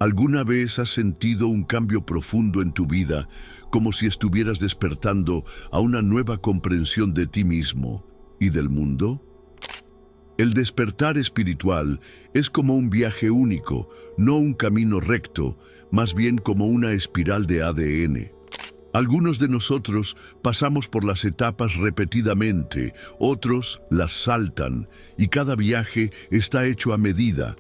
¿Alguna vez has sentido un cambio profundo en tu vida, como si estuvieras despertando a una nueva comprensión de ti mismo y del mundo? El despertar espiritual es como un viaje único, no un camino recto, más bien como una espiral de ADN. Algunos de nosotros pasamos por las etapas repetidamente, otros las saltan, y cada viaje está hecho a medida.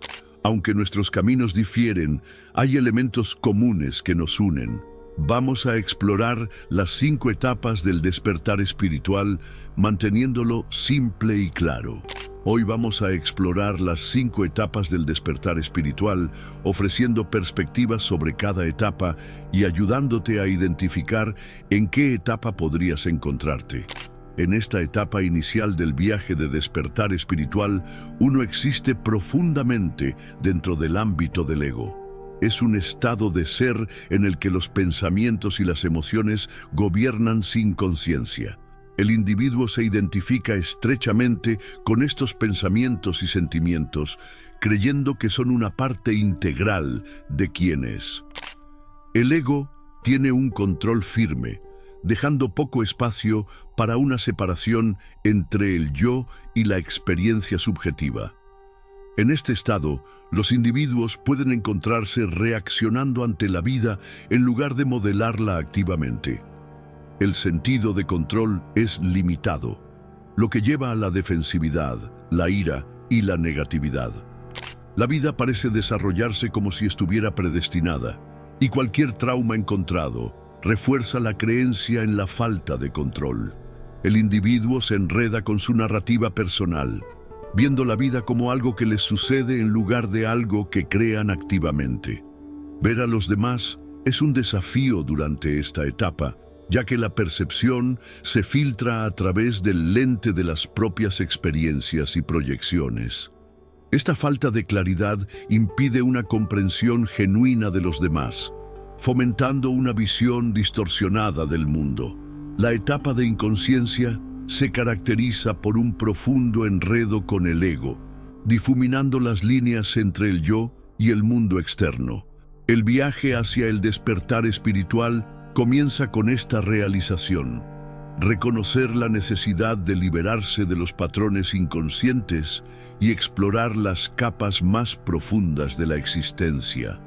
Aunque nuestros caminos difieren, hay elementos comunes que nos unen. Vamos a explorar las 5 etapas del despertar espiritual, manteniéndolo simple y claro. Hoy vamos a explorar las 5 etapas del despertar espiritual, ofreciendo perspectivas sobre cada etapa y ayudándote a identificar en qué etapa podrías encontrarte. En esta etapa inicial del viaje de despertar espiritual, uno existe profundamente dentro del ámbito del ego. Es un estado de ser en el que los pensamientos y las emociones gobiernan sin conciencia. El individuo se identifica estrechamente con estos pensamientos y sentimientos, creyendo que son una parte integral de quién es. El ego tiene un control firme, dejando poco espacio para una separación entre el yo y la experiencia subjetiva. En este estado, los individuos pueden encontrarse reaccionando ante la vida en lugar de modelarla activamente. El sentido de control es limitado, lo que lleva a la defensividad, la ira y la negatividad. La vida parece desarrollarse como si estuviera predestinada, y cualquier trauma encontrado refuerza la creencia en la falta de control. El individuo se enreda con su narrativa personal, viendo la vida como algo que les sucede en lugar de algo que crean activamente. Ver a los demás es un desafío durante esta etapa, ya que la percepción se filtra a través del lente de las propias experiencias y proyecciones. Esta falta de claridad impide una comprensión genuina de los demás, fomentando una visión distorsionada del mundo. La etapa de inconsciencia se caracteriza por un profundo enredo con el ego, difuminando las líneas entre el yo y el mundo externo. El viaje hacia el despertar espiritual comienza con esta realización: reconocer la necesidad de liberarse de los patrones inconscientes y explorar las capas más profundas de la existencia.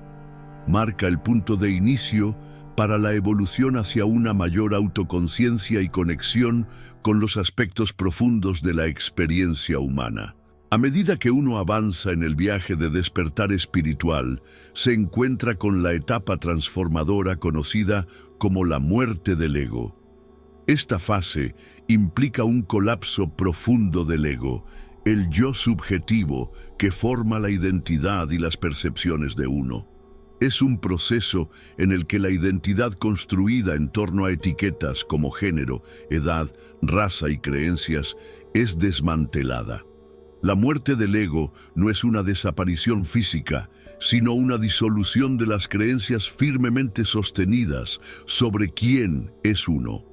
Marca el punto de inicio para la evolución hacia una mayor autoconciencia y conexión con los aspectos profundos de la experiencia humana. A medida que uno avanza en el viaje de despertar espiritual, se encuentra con la etapa transformadora conocida como la muerte del ego. Esta fase implica un colapso profundo del ego, el yo subjetivo que forma la identidad y las percepciones de uno. Es un proceso en el que la identidad construida en torno a etiquetas como género, edad, raza y creencias es desmantelada. La muerte del ego no es una desaparición física, sino una disolución de las creencias firmemente sostenidas sobre quién es uno.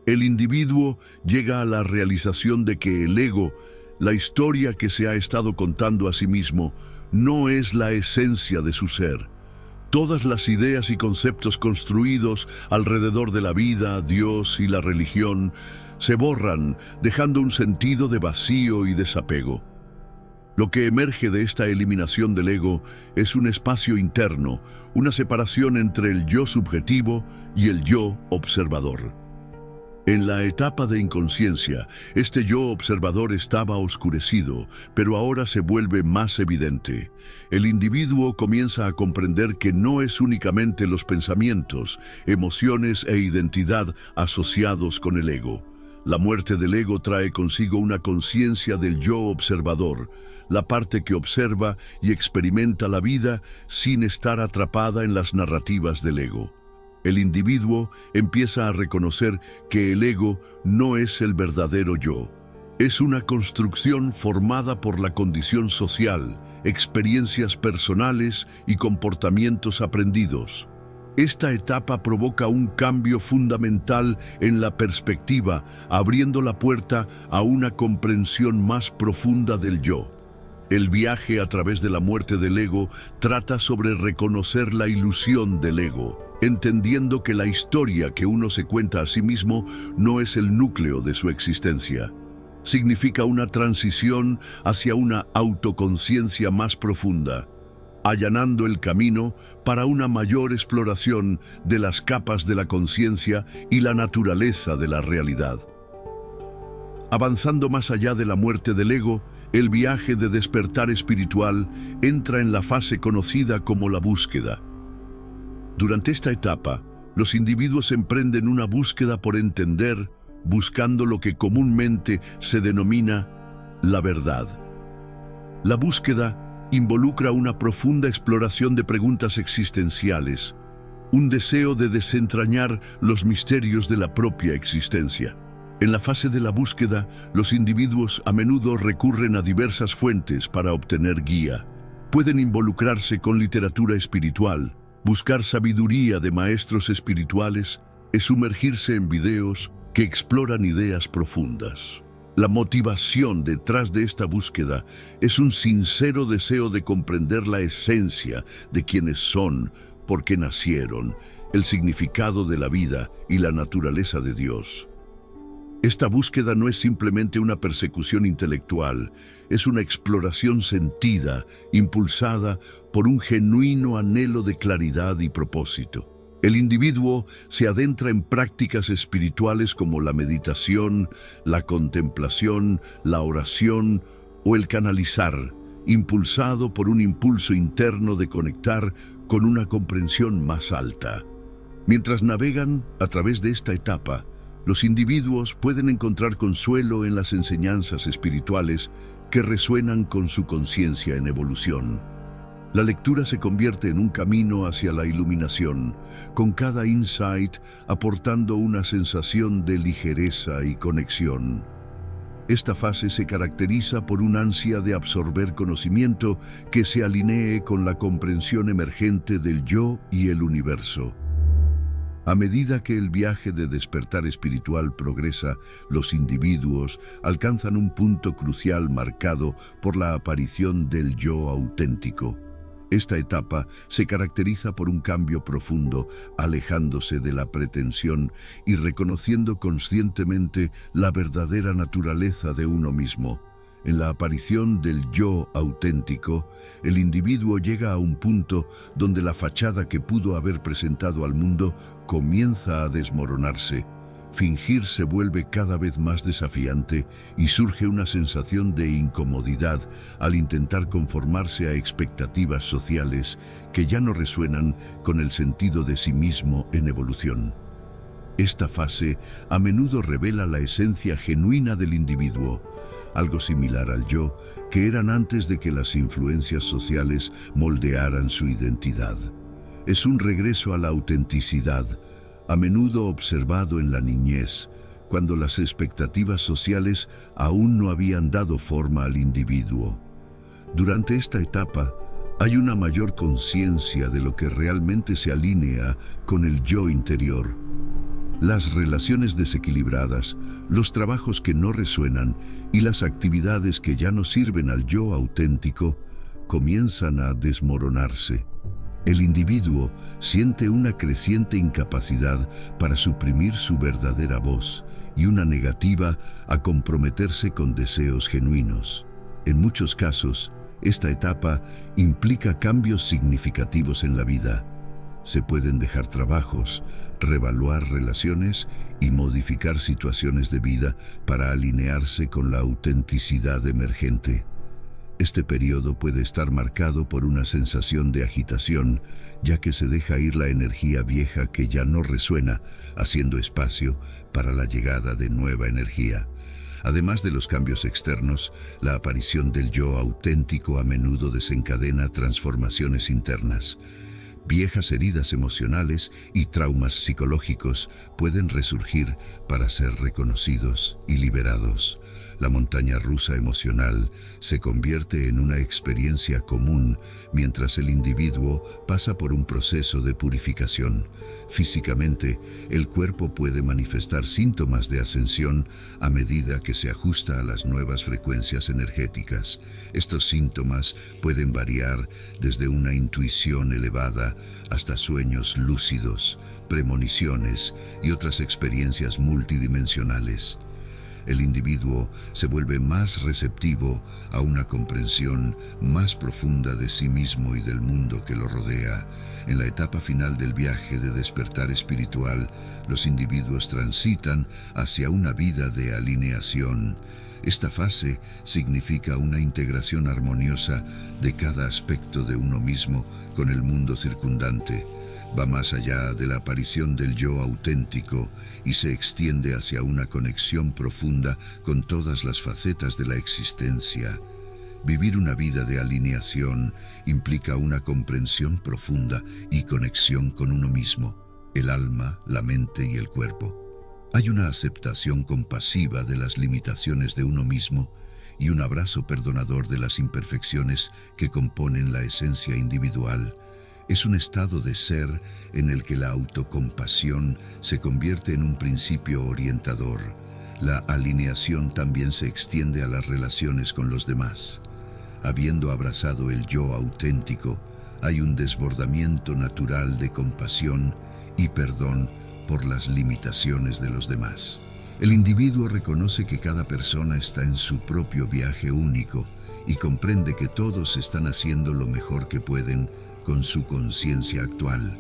El individuo llega a la realización de que el ego, la historia que se ha estado contando a sí mismo, no es la esencia de su ser. Todas las ideas y conceptos construidos alrededor de la vida, Dios y la religión se borran, dejando un sentido de vacío y desapego. Lo que emerge de esta eliminación del ego es un espacio interno, una separación entre el yo subjetivo y el yo observador. En la etapa de inconsciencia, este yo observador estaba oscurecido, pero ahora se vuelve más evidente. El individuo comienza a comprender que no es únicamente los pensamientos, emociones e identidad asociados con el ego. La muerte del ego trae consigo una conciencia del yo observador, la parte que observa y experimenta la vida sin estar atrapada en las narrativas del ego. El individuo empieza a reconocer que el ego no es el verdadero yo. Es una construcción formada por la condición social, experiencias personales y comportamientos aprendidos. Esta etapa provoca un cambio fundamental en la perspectiva, abriendo la puerta a una comprensión más profunda del yo. El viaje a través de la muerte del ego trata sobre reconocer la ilusión del ego, entendiendo que la historia que uno se cuenta a sí mismo no es el núcleo de su existencia. Significa una transición hacia una autoconciencia más profunda, allanando el camino para una mayor exploración de las capas de la conciencia y la naturaleza de la realidad. Avanzando más allá de la muerte del ego, el viaje de despertar espiritual entra en la fase conocida como la búsqueda. Durante esta etapa, los individuos emprenden una búsqueda por entender, buscando lo que comúnmente se denomina la verdad. La búsqueda involucra una profunda exploración de preguntas existenciales, un deseo de desentrañar los misterios de la propia existencia. En la fase de la búsqueda, los individuos a menudo recurren a diversas fuentes para obtener guía. Pueden involucrarse con literatura espiritual, buscar sabiduría de maestros espirituales y sumergirse en videos que exploran ideas profundas. La motivación detrás de esta búsqueda es un sincero deseo de comprender la esencia de quiénes son, por qué nacieron, el significado de la vida y la naturaleza de Dios. Esta búsqueda no es simplemente una persecución intelectual, es una exploración sentida, impulsada por un genuino anhelo de claridad y propósito. El individuo se adentra en prácticas espirituales como la meditación, la contemplación, la oración o el canalizar, impulsado por un impulso interno de conectar con una comprensión más alta. Mientras navegan a través de esta etapa, los individuos pueden encontrar consuelo en las enseñanzas espirituales que resuenan con su conciencia en evolución. La lectura se convierte en un camino hacia la iluminación, con cada insight aportando una sensación de ligereza y conexión. Esta fase se caracteriza por un ansia de absorber conocimiento que se alinee con la comprensión emergente del yo y el universo. A medida que el viaje de despertar espiritual progresa, los individuos alcanzan un punto crucial marcado por la aparición del yo auténtico. Esta etapa se caracteriza por un cambio profundo, alejándose de la pretensión y reconociendo conscientemente la verdadera naturaleza de uno mismo. En la aparición del yo auténtico, el individuo llega a un punto donde la fachada que pudo haber presentado al mundo comienza a desmoronarse. Fingir se vuelve cada vez más desafiante y surge una sensación de incomodidad al intentar conformarse a expectativas sociales que ya no resuenan con el sentido de sí mismo en evolución. Esta fase a menudo revela la esencia genuina del individuo, algo similar al yo, que eran antes de que las influencias sociales moldearan su identidad. Es un regreso a la autenticidad, a menudo observado en la niñez, cuando las expectativas sociales aún no habían dado forma al individuo. Durante esta etapa, hay una mayor conciencia de lo que realmente se alinea con el yo interior. Las relaciones desequilibradas, los trabajos que no resuenan y las actividades que ya no sirven al yo auténtico comienzan a desmoronarse. El individuo siente una creciente incapacidad para suprimir su verdadera voz y una negativa a comprometerse con deseos genuinos. En muchos casos, esta etapa implica cambios significativos en la vida. Se pueden dejar trabajos, reevaluar relaciones y modificar situaciones de vida para alinearse con la autenticidad emergente. Este periodo puede estar marcado por una sensación de agitación, ya que se deja ir la energía vieja que ya no resuena, haciendo espacio para la llegada de nueva energía. Además de los cambios externos, la aparición del yo auténtico a menudo desencadena transformaciones internas. Viejas heridas emocionales y traumas psicológicos pueden resurgir para ser reconocidos y liberados. La montaña rusa emocional se convierte en una experiencia común mientras el individuo pasa por un proceso de purificación. Físicamente, el cuerpo puede manifestar síntomas de ascensión a medida que se ajusta a las nuevas frecuencias energéticas. Estos síntomas pueden variar desde una intuición elevada hasta sueños lúcidos, premoniciones y otras experiencias multidimensionales. El individuo se vuelve más receptivo a una comprensión más profunda de sí mismo y del mundo que lo rodea. En la etapa final del viaje de despertar espiritual, los individuos transitan hacia una vida de alineación. Esta fase significa una integración armoniosa de cada aspecto de uno mismo con el mundo circundante. Va más allá de la aparición del yo auténtico y se extiende hacia una conexión profunda con todas las facetas de la existencia. Vivir una vida de alineación implica una comprensión profunda y conexión con uno mismo, el alma, la mente y el cuerpo. Hay una aceptación compasiva de las limitaciones de uno mismo y un abrazo perdonador de las imperfecciones que componen la esencia individual. Es un estado de ser en el que la autocompasión se convierte en un principio orientador. La alineación también se extiende a las relaciones con los demás. Habiendo abrazado el yo auténtico, hay un desbordamiento natural de compasión y perdón por las limitaciones de los demás. El individuo reconoce que cada persona está en su propio viaje único y comprende que todos están haciendo lo mejor que pueden con su conciencia actual.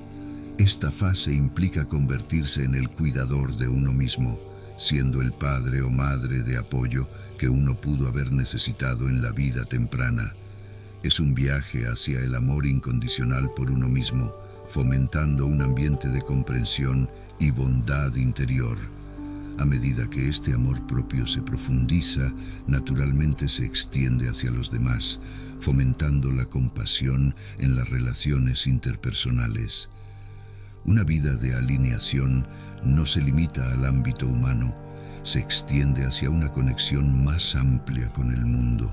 Esta fase implica convertirse en el cuidador de uno mismo, siendo el padre o madre de apoyo que uno pudo haber necesitado en la vida temprana. Es un viaje hacia el amor incondicional por uno mismo, fomentando un ambiente de comprensión y bondad interior. A medida que este amor propio se profundiza, naturalmente se extiende hacia los demás, fomentando la compasión en las relaciones interpersonales. Una vida de alineación no se limita al ámbito humano, se extiende hacia una conexión más amplia con el mundo.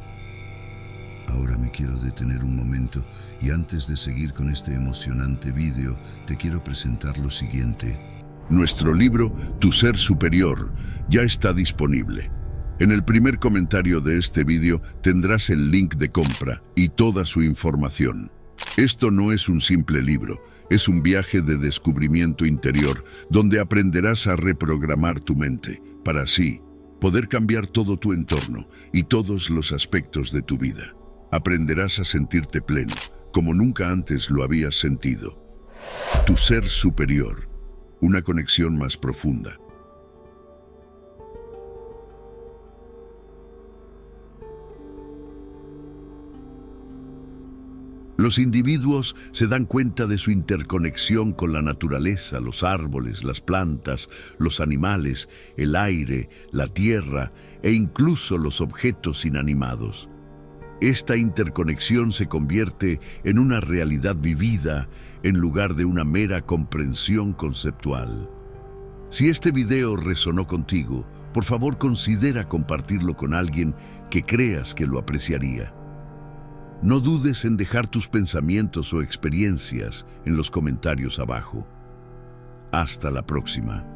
Ahora me quiero detener un momento y antes de seguir con este emocionante vídeo, te quiero presentar lo siguiente. Nuestro libro, Tu Ser Superior, ya está disponible. En el primer comentario de este vídeo tendrás el link de compra y toda su información. Esto no es un simple libro, es un viaje de descubrimiento interior donde aprenderás a reprogramar tu mente para así poder cambiar todo tu entorno y todos los aspectos de tu vida. Aprenderás a sentirte pleno, como nunca antes lo habías sentido. Tu Ser Superior, una conexión más profunda. Los individuos se dan cuenta de su interconexión con la naturaleza, los árboles, las plantas, los animales, el aire, la tierra e incluso los objetos inanimados. Esta interconexión se convierte en una realidad vivida en lugar de una mera comprensión conceptual. Si este video resonó contigo, por favor considera compartirlo con alguien que creas que lo apreciaría. No dudes en dejar tus pensamientos o experiencias en los comentarios abajo. Hasta la próxima.